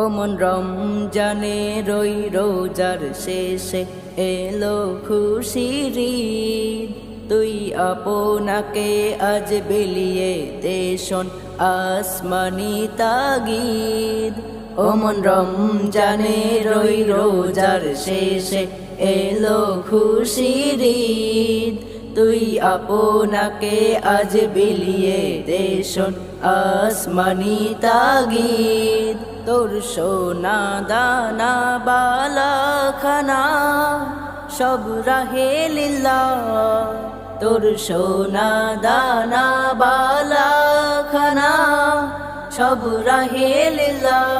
ও মন রমজানে রই রোজার শেষে এলো খুশির ঈদ। তুই আপনাকে আজ বিলিয়ে দেশন আসমানি তাগিদ। ও মন রমজানে রই রোজার শেষে এলো খুশির ঈদ। তুই আপনাকে আজ বিলিয়ে দেশন আসমানি তাগিদ। তোর সোনা দানা বালা খানা সব রাহে লিল্লাহ। তোর সোনা দানা বালা খানা সব রাহে লিল্লাহ।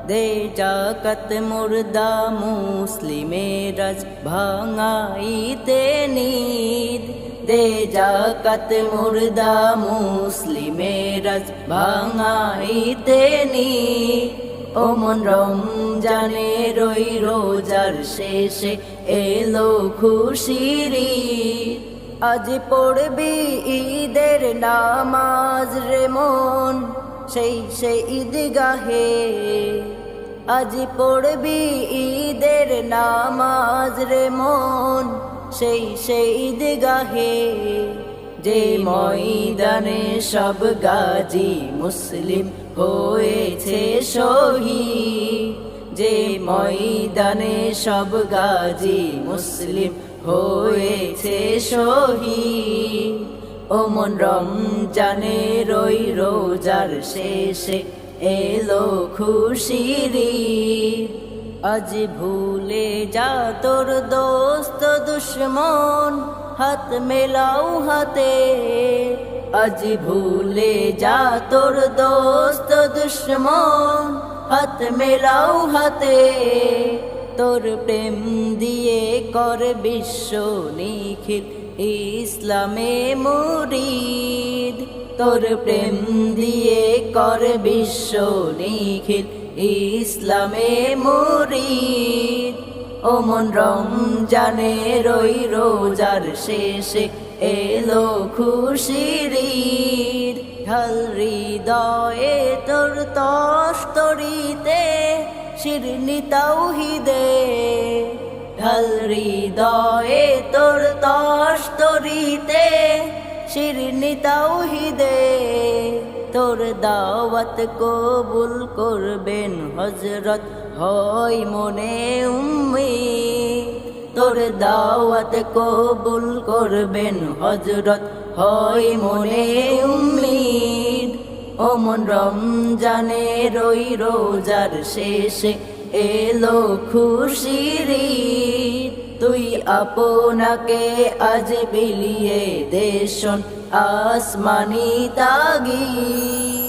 দে জাকাত মুর্দা মুসলিমের রাজ ভাঙাইতে নিদ। দে জাকাত মুর্দা মুসলিমের রাজ ভাঙাইতে নিদ। ও মন রমজানে রই রোজার শেষে এলো খুশির ঈদ। আজ পড়বি ঈদের নামাজ রে মন সেই ঈদগাহে। আজ পড়বি ঈদের নামাজ রে মন সেই ঈদগাহে। যে ময়দানে সব গাজী মুসলিম হয়েছে শহীদ। যে ময়দানে সব গাজী মুসলিম হয়েছে শহীদ। ও মন রমজানে রই রোজার শেষে এলো খুশির ঈদ। আজ ভুলে যা তোর দোস্ত দুশ্মন হাত মেলাও হাতে। আজ ভুলে যা তোর দোস্ত দুশ্মন হাত মেলাও হাতে। তোর প্রেম দিয়ে কর বিশ্ব নিখিল ইসলামে মুরিদ। তোর প্রেম দিয়ে কর বিশ্ব নিখিল ইসলামে মুরিদ। ও মন রমজানে রই রোজার শেষে এলো খুশির ঈদ। ঢাল হৃদয়ে তোর তস্তরিতে শিরনি তাওহীদে। ঢাল হৃদয়ে তোর তস্তরিতে শিরনি তাওহীদে। তোর দাওয়াত কবুল করবেন হযরত হয় মনে উম্মীদ। তোর দাওয়াত কবুল করবেন হযরত হয় মনে উম্মীদ। ও মন রমজানে রই রোজার শেষে এলো খুশির ঈদ। তুই আপনাকে আজ বিলিয়ে দেশন আসমানি তাগিদ।